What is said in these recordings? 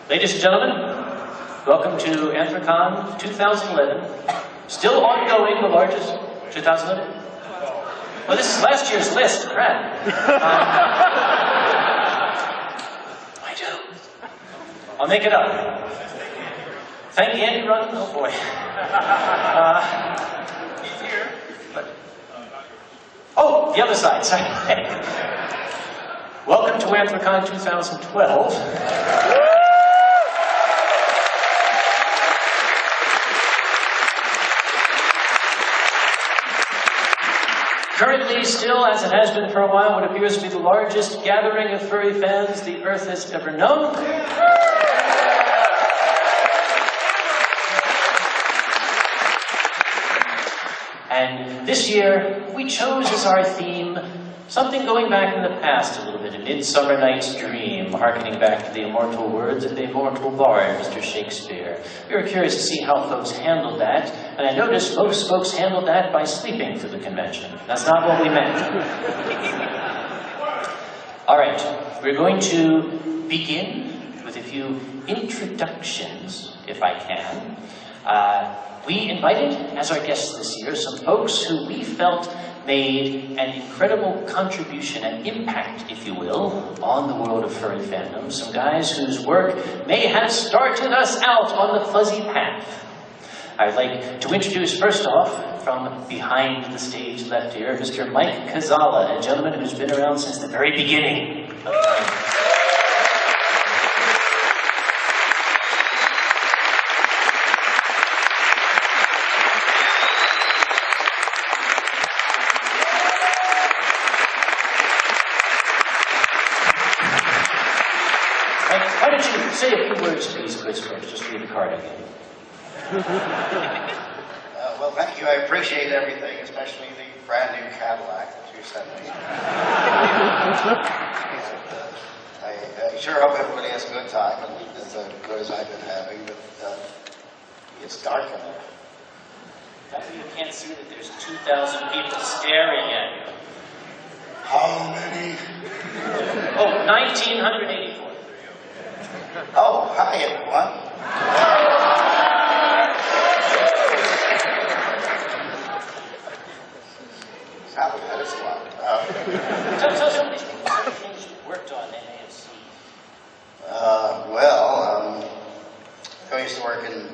Ladies and gentlemen, welcome to Anthrocon 2011. Still ongoing, the largest 2011. Well, this is last year's list, crap. I do. I'll make it up. Thank Andy Run. Oh boy. He's here. Oh, the other side. Sorry. Welcome to Anthrocon 2012. Currently, still, as it has been for a while, what appears to be the largest gathering of furry fans the Earth has ever known. And this year, we chose as our theme something going back in the past a little bit, A Midsummer Night's Dream, harkening back to the immortal words of the immortal bard, Mr. Shakespeare. We were curious to see how folks handled that, and I noticed most folks handled that by sleeping through the convention. That's not what we meant. All right, we're going to begin with a few introductions, if I can. We invited, as our guests this year, some folks who we felt made an incredible contribution and impact, if you will, on the world of furry fandom. Some guys whose work may have started us out on the fuzzy path. I'd like to introduce, first off, from behind the stage left here, Mr. Mike Kazala, a gentleman who's been around since the very beginning. Why don't you say a few words, please, Chris, first, just read the card again. Well, thank you. I appreciate everything, especially the brand new Cadillac that you sent me. I sure hope everybody has a good time, at least as good as I've been having, but it's dark in there. You can't see that there's 2,000 people staring at you. How many? Oh, 1,984. Oh, hi, everyone. Not bad, it's a lot. Tell some of these things you worked on in AFC. Well, I used to work in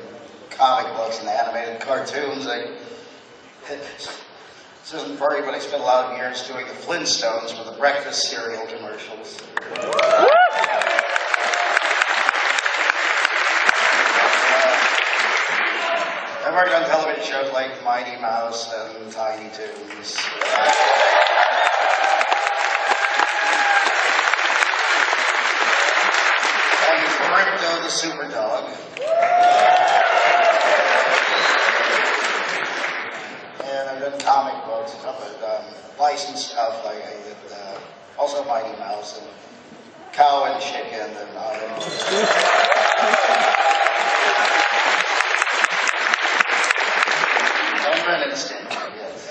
comic books and animated cartoons. This isn't furry, but I spent a lot of years doing the Flintstones for the breakfast cereal commercials. I've worked on television shows like Mighty Mouse and Tiny Toons. And Crypto the Super Dog. And I've done comic books, licensed stuff. I did also Mighty Mouse and Cow and Chicken and Ren and Stimpy, yes.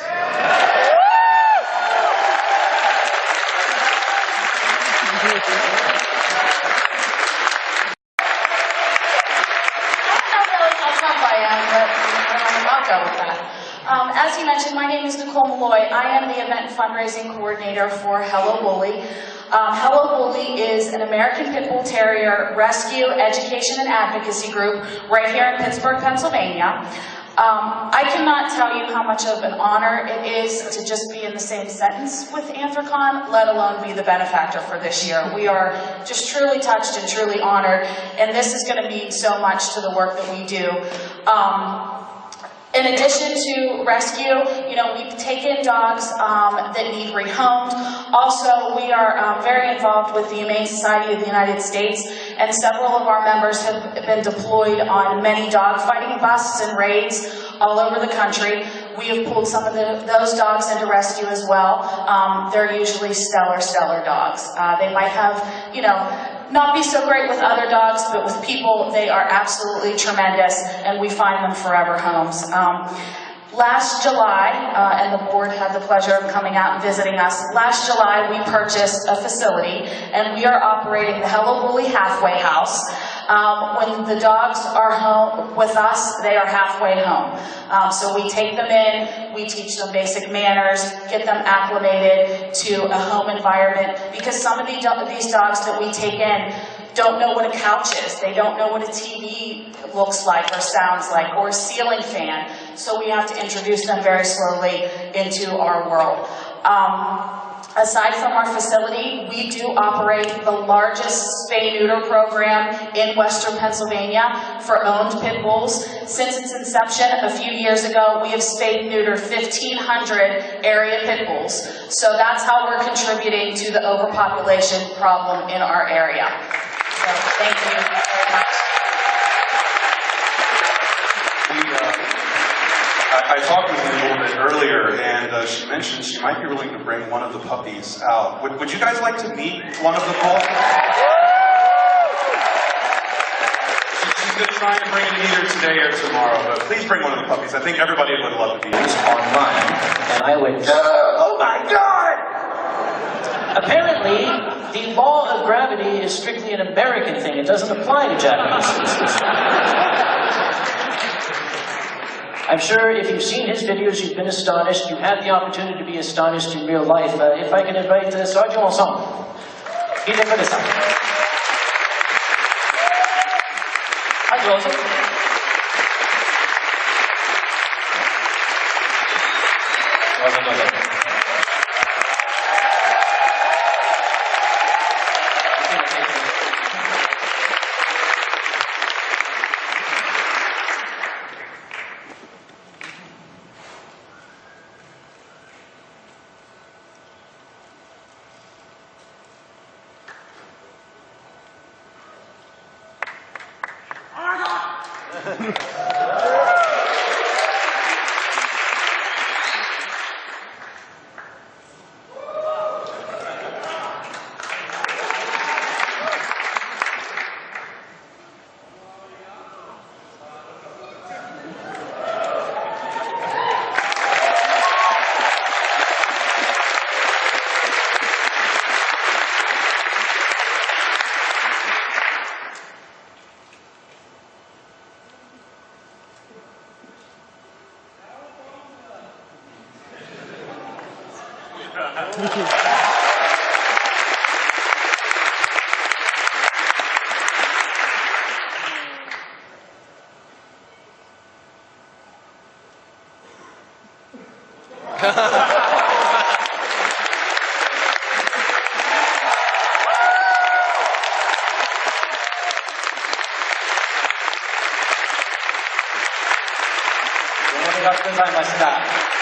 As you mentioned, my name is Nicole Malloy. I am the event and fundraising coordinator for Hello Bully. Hello Bully is an American Pit Bull Terrier rescue, education, and advocacy group right here in Pittsburgh, Pennsylvania. I cannot tell you how much of an honor it is to just be in the same sentence with Anthrocon, let alone be the benefactor for this year. We are just truly touched and truly honored, and this is going to mean so much to the work that we do. In addition to rescue, we've taken dogs that need rehomed. Also, we are very involved with the Humane Society of the United States, and several of our members have been deployed on many dog fighting busts and raids all over the country. We have pulled some of those dogs into rescue as well. They're usually stellar dogs. They might have, not be so great with other dogs, but with people, they are absolutely tremendous, and we find them forever homes. Last July, and the board had the pleasure of coming out and visiting us, last July we purchased a facility and we are operating the Hello Bully Halfway House. When the dogs are home with us, they are halfway home. So we take them in, we teach them basic manners, get them acclimated to a home environment, because some of these dogs that we take in don't know what a couch is, they don't know what a TV looks like or sounds like, or a ceiling fan. So we have to introduce them very slowly into our world. Aside from our facility, we do operate the largest spay-neuter program in Western Pennsylvania for owned pit bulls. Since its inception a few years ago, we have spayed-neutered 1,500 area pit bulls. So that's how we're contributing to the overpopulation problem in our area. So thank you very much. I talked with you a little bit earlier, and she mentioned she might be willing to bring one of the puppies out. Would you guys like to meet one of the bulls? She's going to try and bring it either today or tomorrow, but please bring one of the puppies. I think everybody would love to meet Online, and I went, oh my God! Apparently, the law of gravity is strictly an American thing. It doesn't apply to Japanese citizens. I'm sure if you've seen his videos, you've been astonished. You had the opportunity to be astonished in real life. If I can invite Sergeant Ensemble. Hi, Joseph.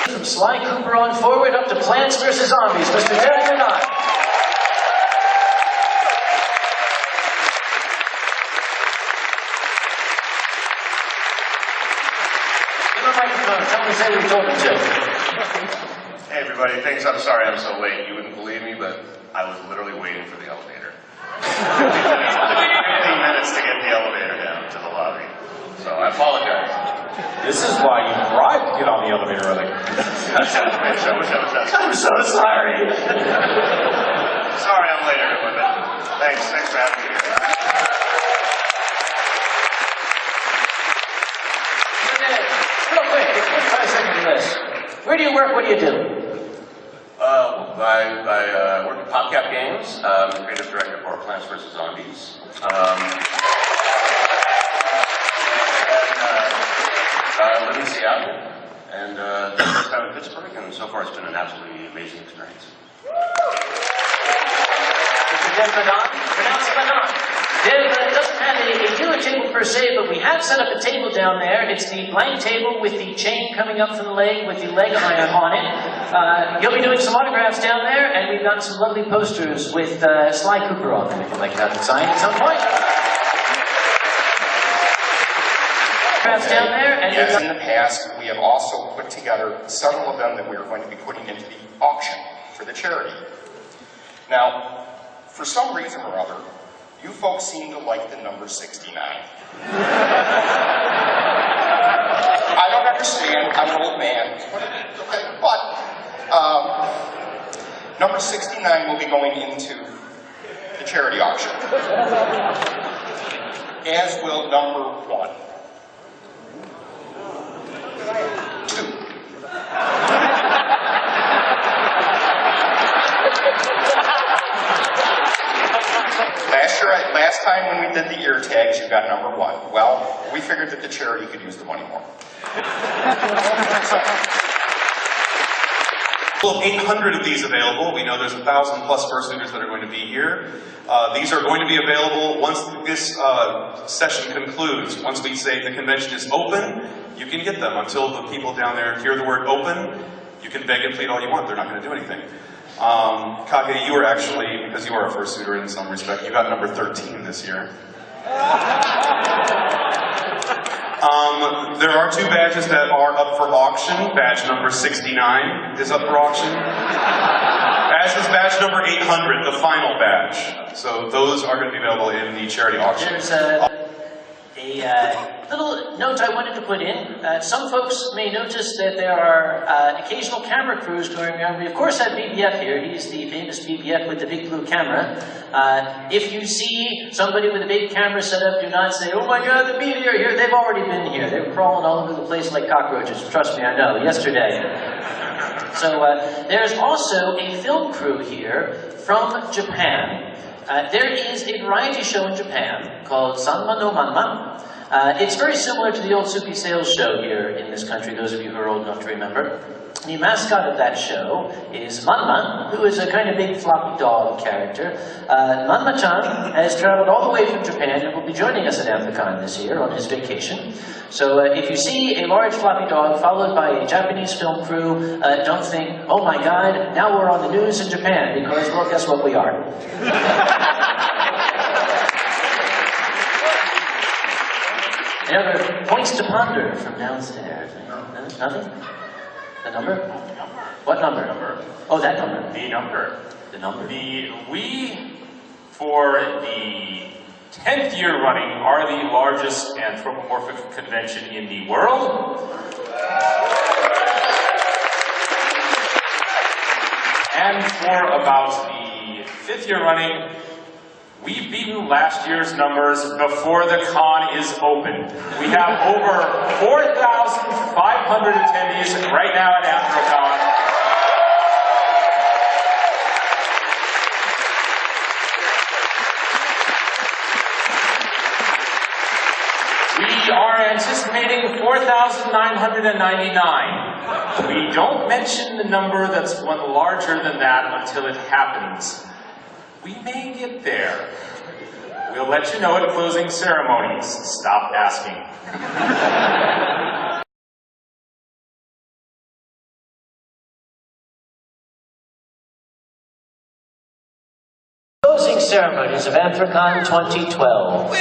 From Sly Cooper on forward up to Plants vs. Zombies, Mr. Derek Bernard. Give him a microphone. Tell him to say what you told him to. Hey everybody, thanks. I'm sorry I'm so late. You wouldn't believe me, but I was literally waiting for the elevator. It took 15 minutes to get the elevator down to the lobby. So I apologize. This is why you drive to get on the elevator early. I'm so sorry. Sorry I'm late, everyone, but thanks for having me here. Real quick, quick 5 second list. Where do you work? What do you do? I work at PopCap Games. I'm the creative director for Plants vs. Zombies. I live in Seattle, and the first time in Pittsburgh, and so far it's been an absolutely amazing experience. Mr. Dev Manon, pronounce Manon. Dev doesn't have a dealer table per se, but we have set up a table down there. It's the blank table with the chain coming up from the leg with the leg iron on it. You'll be doing some autographs down there, and we've got some lovely posters with Sly Cooper on them, if you'd like to have them signed at some point. Down there, and yes, in the past, we have also put together several of them that we are going to be putting into the auction for the charity. Now, for some reason or other, you folks seem to like the number 69. I don't understand. I'm an old man. But number 69 will be going into the charity auction, as will number 1. 2. Last time when we did the ear tags, you got number 1. Well, we figured that the charity could use the money more. Well, 800 of these available. We know there's 1,000 plus fursuiters that are going to be here. These are going to be available once this session concludes. Once we say the convention is open, you can get them. Until the people down there hear the word open, you can beg and plead all you want. They're not going to do anything. Kage, you were actually, because you are a fursuiter in some respect, you got number 13 this year. There are 2 badges that are up for auction. Badge number 69 is up for auction. As is badge number 800, the final badge. So those are going to be available in the charity auction. There's a little note I wanted to put in. Some folks may notice that there are occasional camera crews going around. We of course have BBF here. He's the famous BBF with the big blue camera. If you see somebody with a big camera set up, do not say, "Oh my God, the media are here." They've already been here. They were crawling all over the place like cockroaches. Trust me, I know. Yesterday. So there's also a film crew here from Japan. There is a variety show in Japan called Sanma no Manma. It's very similar to the old Suki Sales show here in this country, those of you who are old enough to remember. The mascot of that show is Manma, who is a kind of big floppy dog character. Manma-chan has traveled all the way from Japan and will be joining us at Anthrocon this year on his vacation. So if you see a large floppy dog followed by a Japanese film crew, don't think, "Oh my God, now we're on the news in Japan," because, well, guess what we are. Any other points to ponder from downstairs? Nothing? The number? What number? Oh, that number. The number. The number. We, for the 10th year running, are the largest anthropomorphic convention in the world. And for about the 5th year running, we've beaten last year's numbers before the con is open. We have over 4,500 attendees right now at Anthrocon. We are anticipating 4,999. We don't mention the number that's one larger than that until it happens. We may get there. We'll let you know at closing ceremonies. Stop asking. Closing ceremonies of Anthrocon 2012.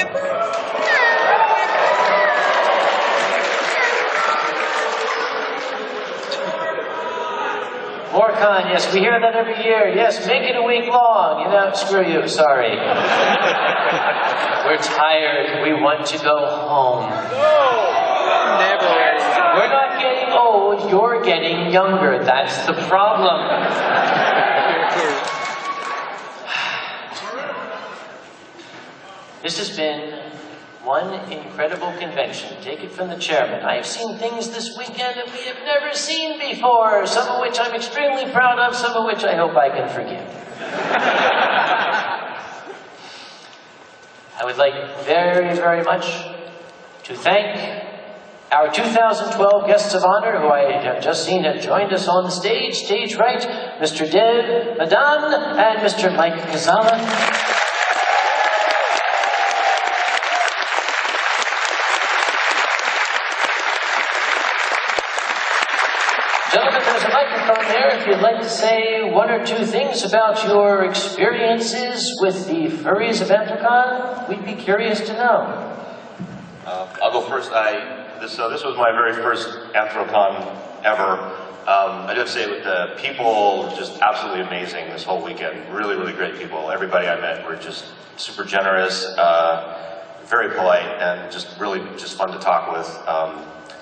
More con, yes, we hear that every year. Yes, make it a week long. You know, screw you, sorry. We're tired. We want to go home. Never ready. We're not getting old. You're getting younger. That's the problem. This has been one incredible convention. Take it from the chairman. I have seen things this weekend that we have never seen before, some of which I'm extremely proud of, some of which I hope I can forgive. I would like very, very much to thank our 2012 guests of honor, who I have just seen have joined us on the stage. Stage right, Mr. Dev Madan and Mr. Mike Kazama. Gentlemen, there's a microphone there. If you'd like to say one or two things about your experiences with the furries of Anthrocon, we'd be curious to know. I'll go first. This was my very first Anthrocon ever. I do have to say, with the people, just absolutely amazing this whole weekend. Really, really great people. Everybody I met were just super generous, very polite, and just really just fun to talk with.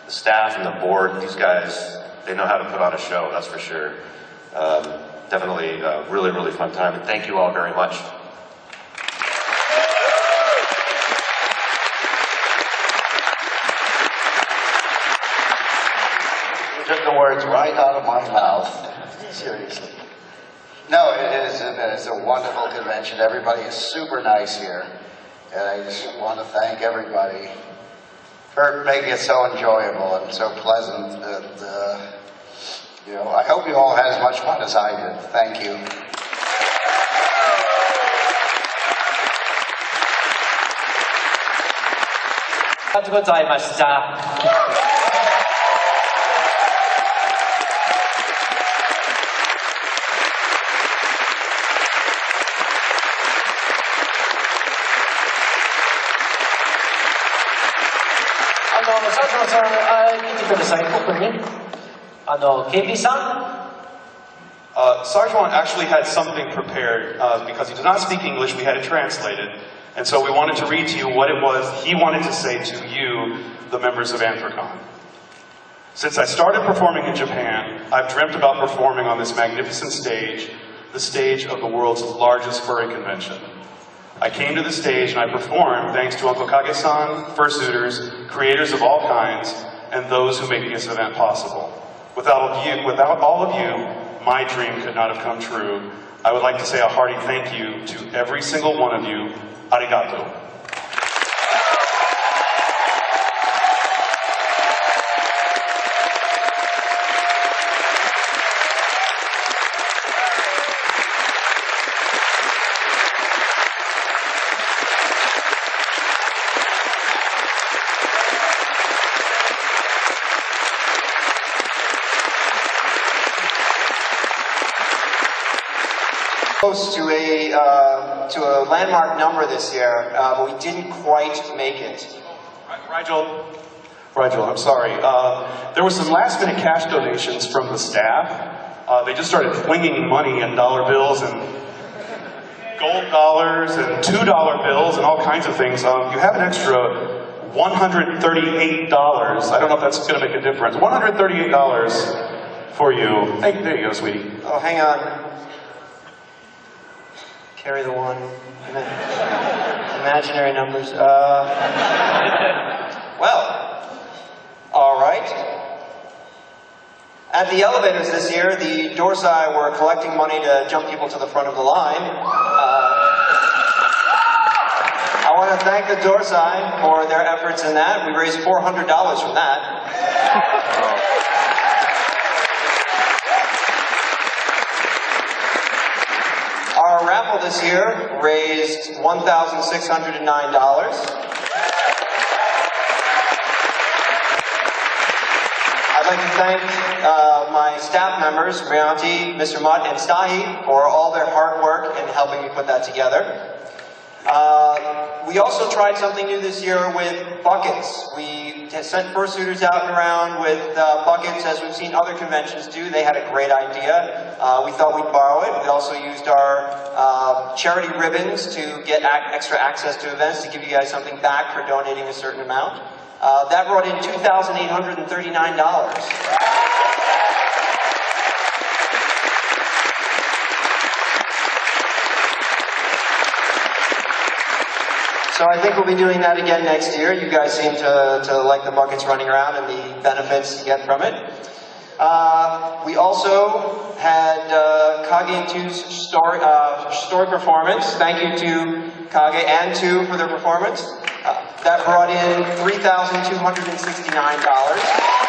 the staff and the board, these guys, they know how to put on a show, that's for sure. Definitely a really, really fun time, and thank you all very much. You took the words right out of my mouth. Seriously. No, it's a wonderful convention. Everybody is super nice here. And I just want to thank everybody for making it so enjoyable and so pleasant. And, you know, I hope you all had as much fun as I did. Thank you. ありがとうございました。佐藤さん、見てください、ここに。警備さん。Sergeant actually had something prepared because he does not speak English. We had it translated. And so we wanted to read to you what it was he wanted to say to you, the members of Anthrocon. Since I started performing in Japan, I've dreamt about performing on this magnificent stage, the stage of the world's largest furry convention. I came to the stage and I performed thanks to Uncle Kage-san, fursuiters, creators of all kinds, and those who make this event possible. Without all of you, my dream could not have come true. I would like to say a hearty thank you to every single one of you. Arigato. Close to a landmark number this year, but we didn't quite make it. Rigel, I'm sorry. There were some last-minute cash donations from the staff. They just started flinging money and dollar bills and gold dollars and $2 bills and all kinds of things. You have an extra $138. I don't know if that's going to make a difference. $138 for you. Hey, there you go, sweetie. Oh, hang on. Carry the one. Imaginary numbers. Well, all right. At the elevators this year, the Dorsai were collecting money to jump people to the front of the line. I want to thank the Dorsai for their efforts in that. We raised $400 from that. Our raffle this year raised $1,609. I'd like to thank my staff members, Rianti, Mr. Mutt, and Stahi, for all their hard work in helping me put that together. We also tried something new this year with buckets. We sent fursuiters out and around with buckets, as we've seen other conventions do. They had a great idea. We thought we'd borrow it. We also used our charity ribbons to get extra access to events, to give you guys something back for donating a certain amount. That brought in $2,839. So I think we'll be doing that again next year. You guys seem to like the buckets running around and the benefits you get from it. We also had Kage and Tu's story performance. Thank you to Kage and Tu for their performance. That brought in $3,269.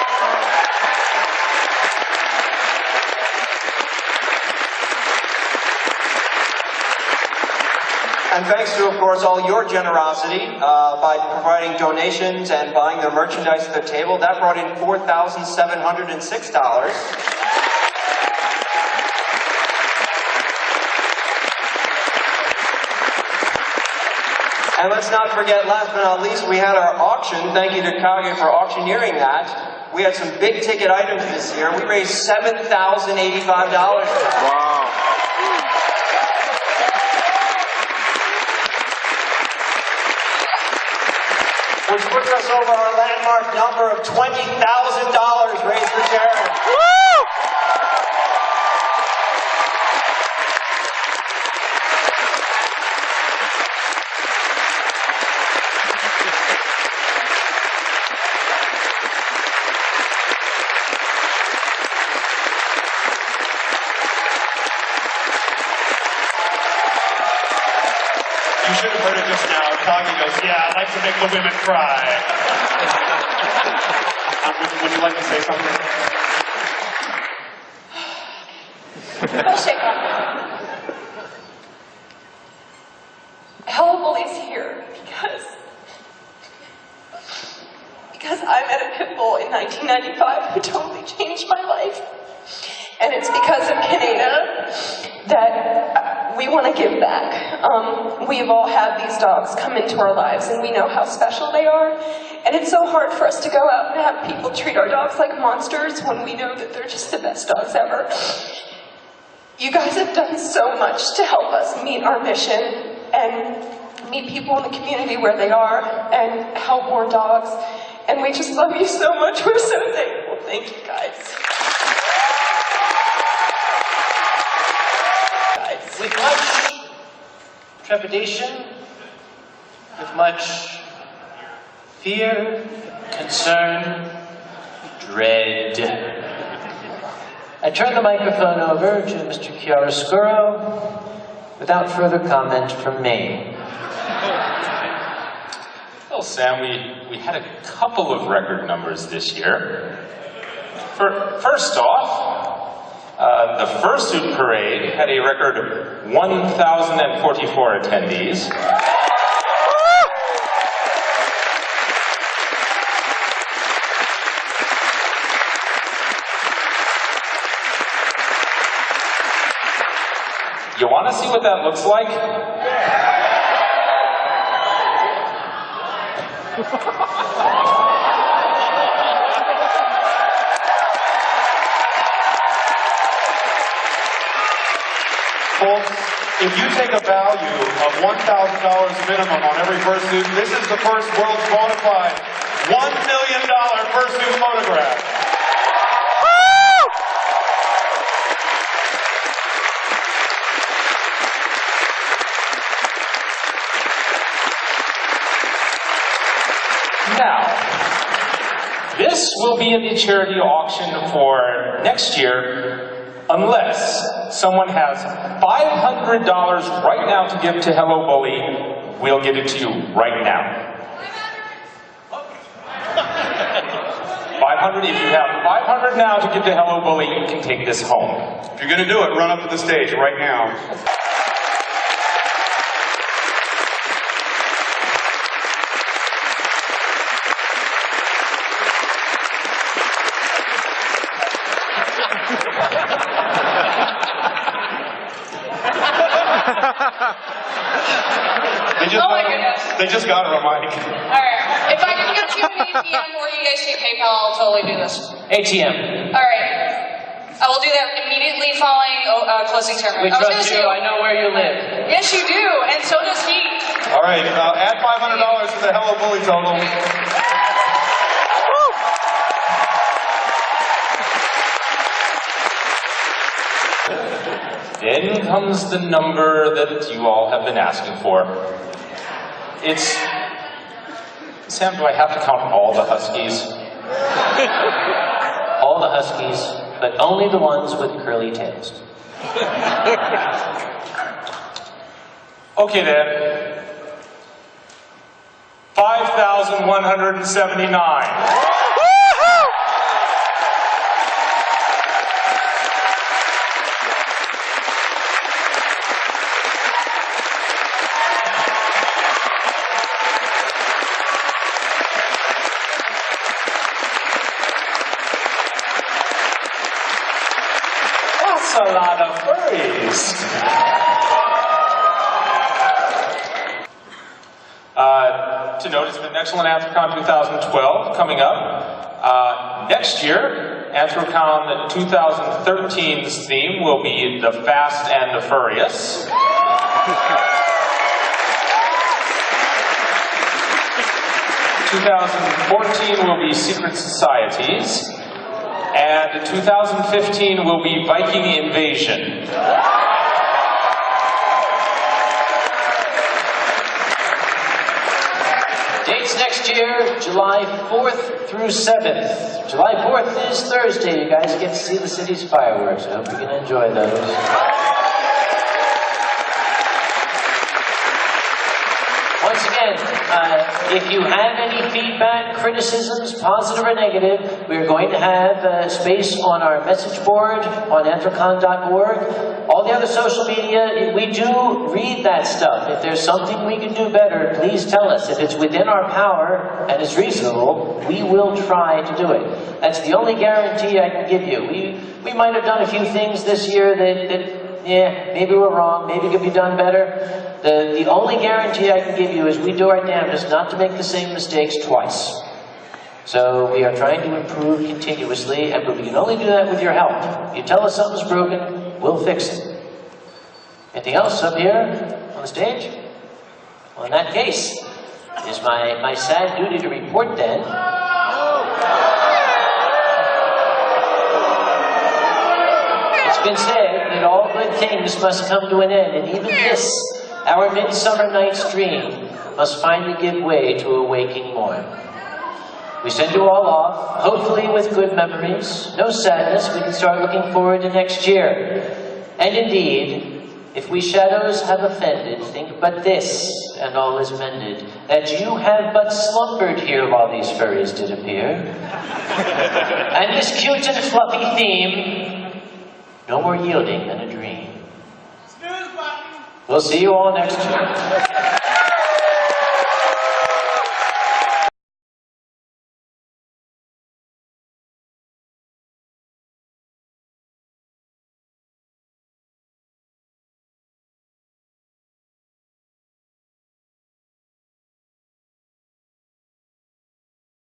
And thanks to, of course, all your generosity by providing donations and buying their merchandise at their table, that brought in $4,706. And let's not forget, last but not least, we had our auction. Thank you to Kage for auctioneering that. We had some big ticket items this year. We raised $7,085. Wow. which puts us over our landmark number of $20,000 raised for charity. You should have heard it just now. Toggy goes, yeah, I like to make the women cry. Would you like to say something? I'll shake on. Hello Bully's here because I met a pit bull in 1995 who totally changed my life. And it's because of Canada that we want to give back. We've all had these dogs come into our lives and we know how special they are. And it's so hard for us to go out and have people treat our dogs like monsters when we know that they're just the best dogs ever. You guys have done so much to help us meet our mission and meet people in the community where they are and help more dogs. And we just love you so much. We're so thankful. Thank you guys. With much trepidation, with much fear, concern, dread, I turn the microphone over to Mr. Chiaroscuro without further comment from me. Well, Sam, we had a couple of record numbers this year. First off, the Fursuit Parade had a record 1,044 attendees. You want to see what that looks like? Folks, if you take a value of $1,000 minimum on every fursuit, this is the first world's bona fide $1 million fursuit photograph. Now, this will be in the charity auction for next year unless someone has $500 right now to give to Hello Bully. We'll give it to you right now. 500, if you have 500 now to give to Hello Bully, you can take this home. If you're going to do it, run up to the stage right now. They just got her a mic. Alright, if I can get you an ATM or you guys take PayPal, I'll totally do this. ATM. Alright. I will do that immediately following closing ceremony. We trust you. I know where you live. Yes, you do, and so does he. All right, add $500 to the Hello Bully total. Then comes the number that you all have been asking for. It's... Sam, do I have to count all the Huskies? All the Huskies, but only the ones with curly tails. Okay then. 5,179. That's a lot of furries. To note, it's been an excellent Anthrocon 2012 coming up. Next year, Anthrocon 2013's theme will be the Fast and the Furious. 2014 will be Secret Societies. And 2015 will be Viking Invasion. Dates next year, July 4th through 7th. July 4th is Thursday. You guys get to see the city's fireworks. I hope you can enjoy those. Once again, if you have any feedback, criticisms, positive or negative, we are going to have space on our message board on anthrocon.org. All the other social media, we do read that stuff. If there's something we can do better, please tell us. If it's within our power and is reasonable, we will try to do it. That's the only guarantee I can give you. We might have done a few things this year that yeah, maybe we're wrong, maybe it could be done better. The only guarantee I can give you is we do our damnedest not to make the same mistakes twice. So we are trying to improve continuously, and we can only do that with your help. You tell us something's broken, we'll fix it. Anything else up here on the stage? Well, in that case, it is my sad duty to report then. It's been said that all good things must come to an end, and even this, our Midsummer Night's Dream, must finally give way to a waking morn. We send you all off, hopefully with good memories, no sadness. We can start looking forward to next year. And indeed, if we shadows have offended, think but this, and all is mended, that you have but slumbered here while these furries did appear. And this cute and fluffy theme, no more yielding than a dream. We'll see you all next year.